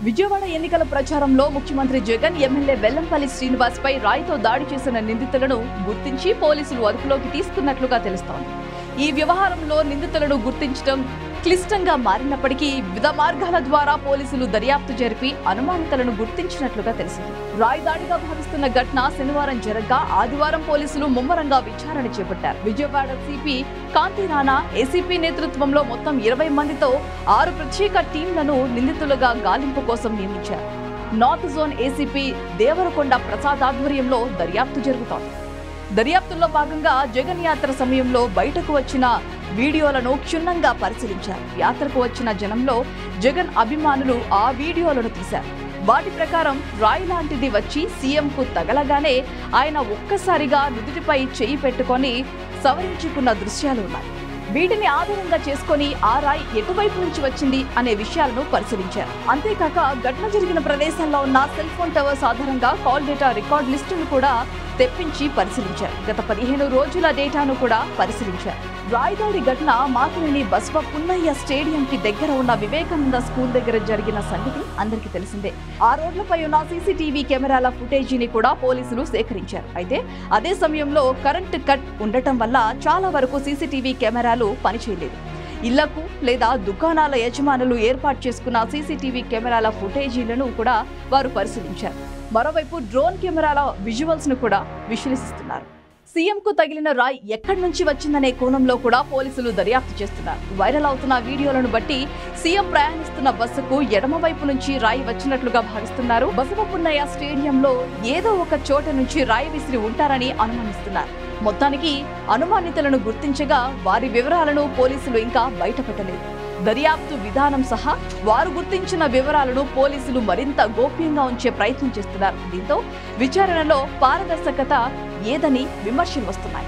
విజయవాడ ఎన్నికల ప్రచారంలో ముఖ్యమంత్రి జగన్ ఎమ్మెల్యే వెల్లంపల్లి శ్రీనివాస్ పై రాయితో దాడి చేసిన నిందితులను గుర్తించి పోలీసులు అదుపులోకి తీసుకున్నట్లుగా తెలుస్తోంది. ఈ వ్యవహారంలో నిందితులను గుర్తించడం క్లిష్టంగా మారినప్పటికీ వివిధ మార్గాల ద్వారా పోలీసులు దర్యాప్తు జరిపి అనుమానితులను గుర్తించినట్లుగా తెలిసింది. రాయి దాడిగా భావిస్తున్న ఘటన శనివారం జరగ్గా ఆదివారం పోలీసులు ముమ్మరంగా విచారణ చేపట్టారు. విజయవాడ సిపి కాంతి రాణా, ఏసీపీ నేతృత్వంలో మొత్తం 20 మందితో 6 ప్రత్యేక టీంలను నిందితులుగా గాలింపు కోసం నియమించారు. North zone ACP Devarakonda Prasad ఆధ్వర్యంలో దర్యాప్తు జరుగుతోంది. దర్యాప్తుల్లో భాగంగా జగన్ యాత్ర సమయంలో బయటకు వచ్చిన వీడియోలను క్షుణ్ణంగా పరిశీలించారు. యాత్రకు వచ్చిన జనంలో జగన్ అభిమానులు ఆ వీడియోలను తీశారు. వాటి ప్రకారం రాయి లాంటిది వచ్చి సీఎంకు తగలగానే ఆయన ఒక్కసారిగా నుదుటిపై చెయ్యి పెట్టుకొని సవరించుకున్న దృశ్యాలు ఉన్నాయి. వీటిని ఆధారంగా చేసుకుని ఆ రాయి ఎటువైపు నుంచి వచ్చింది అనే విషయాలను పరిశీలించారు. అంతేకాక ఘటన జరిగిన ప్రదేశంలో ఉన్న సెల్ ఫోన్ టవర్స్ ఆధారంగా కాల్ డేటా రికార్డ్ లిస్టును కూడా తెప్పించి పరిశీలించారు. గత 15 రోజుల డేటాను కూడా పరిశీలించారు. రాయిదాడి ఘటన మాకినేని బసవ పున్నయ్య స్టేడియంకి దగ్గర ఉన్న వివేకానంద స్కూల్ దగ్గర జరిగిన సంగతి అందరికీ తెలిసిందే. ఆ రోడ్లపై ఉన్న సీసీటీవీ కెమెరాల ఫుటేజీని కూడా పోలీసులు సేకరించారు. అయితే అదే సమయంలో కరెంటు కట్ ఉండటం వల్ల చాలా వరకు సీసీటీవీ కెమెరాలు పనిచేయలేదు. ఇళ్లకు లేదా దుకాణాల యజమానులు ఏర్పాటు చేసుకున్న సీసీటీవీ కెమెరాల ఫుటేజీలను కూడా వారు పరిశీలించారు. మరోవైపు డ్రోన్ కెమెరాల విజువల్స్ ను కూడా విశ్లేషిస్తున్నారు. సీఎంకు తగిలిన రాయి ఎక్కడి నుంచి వచ్చిందనే కోణంలో కూడా పోలీసులు దర్యాప్తు చేస్తున్నారు. వైరల్ అవుతున్న వీడియోలను బట్టి సీఎం ప్రయాణిస్తున్న బస్సుకు ఎడమ వైపు నుంచి రాయి వచ్చినట్లుగా భావిస్తున్నారు. బసవపున్నయ్య స్టేడియంలో ఏదో ఒక చోట నుంచి రాయి విసిరి ఉంటారని అనుమానిస్తున్నారు. మొత్తానికి అనుమానితులను గుర్తించగా వారి వివరాలను పోలీసులు ఇంకా బయటపెట్టలేదు. దర్యాప్తు విధానం సహా వారు గుర్తించిన వివరాలను పోలీసులు మరింత గోప్యంగా ఉంచే ప్రయత్నం చేస్తున్నారు. దీంతో విచారణలో పారదర్శకత ఏదని విమర్శలు వస్తున్నాయి.